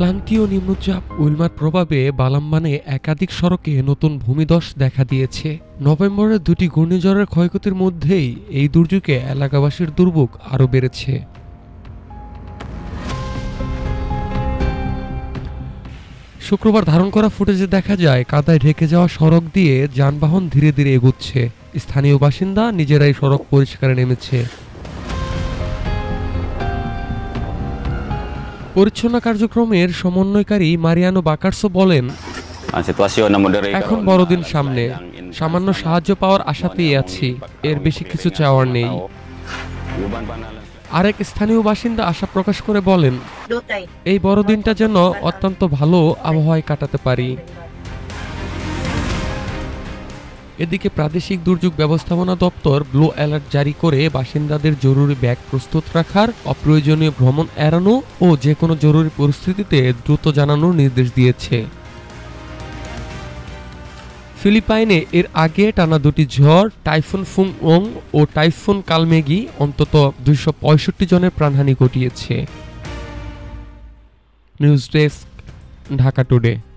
ক্লান্তি ও নিম্নচাপ উইলমার প্রভাবে বালাম্বানে একাধিক সড়কে নতুন ভূমিধস দেখা দিয়েছে। নভেম্বরের দুটি ঘূর্ণিঝড়ের ক্ষয়ক্ষতির মধ্যেই এই দুর্যোগে এলাকাবাসীর দুর্ভোগ আরও বেড়েছে। শুক্রবার ধারণ করা ফুটেজে দেখা যায় কাদায় ঢেকে যাওয়া সড়ক দিয়ে যানবাহন ধীরে ধীরে এগুচ্ছে। স্থানীয় বাসিন্দা নিজেরাই সড়ক পরিষ্কারে নেমেছে। পরিচ্ছন্ন কার্যক্রমের সমন্বয়কারী মারিয়ানো বাকার্সো বলেন, এখন বড়দিন সামনে, সামান্য সাহায্য পাওয়ার আশাতেই আছি, এর বেশি কিছু চাওয়ার নেই। আরেক স্থানীয় বাসিন্দা আশা প্রকাশ করে বলেন, এই বড়দিনটা যেন অত্যন্ত ভালো আবহাওয়ায় কাটাতে পারি। এদিকে প্রাদেশিক দুর্যোগ ব্যবস্থাপনা দপ্তর ব্লু অ্যালার্ট জারি করে বাসিন্দাদের জরুরি ব্যাগ প্রস্তুত রাখার, অপ্রয়োজনীয় ভ্রমণ এড়ানো ও যে কোনো জরুরি পরিস্থিতিতে দ্রুত জানানোর নির্দেশ দিয়েছে। ফিলিপাইনে এর আগে টানা দুটি ঝড় টাইফুন ফুং-ওং ও টাইফুন কালমেগি অন্তত 265 জনের প্রাণহানি ঘটিয়েছে। News desk, Dhaka today.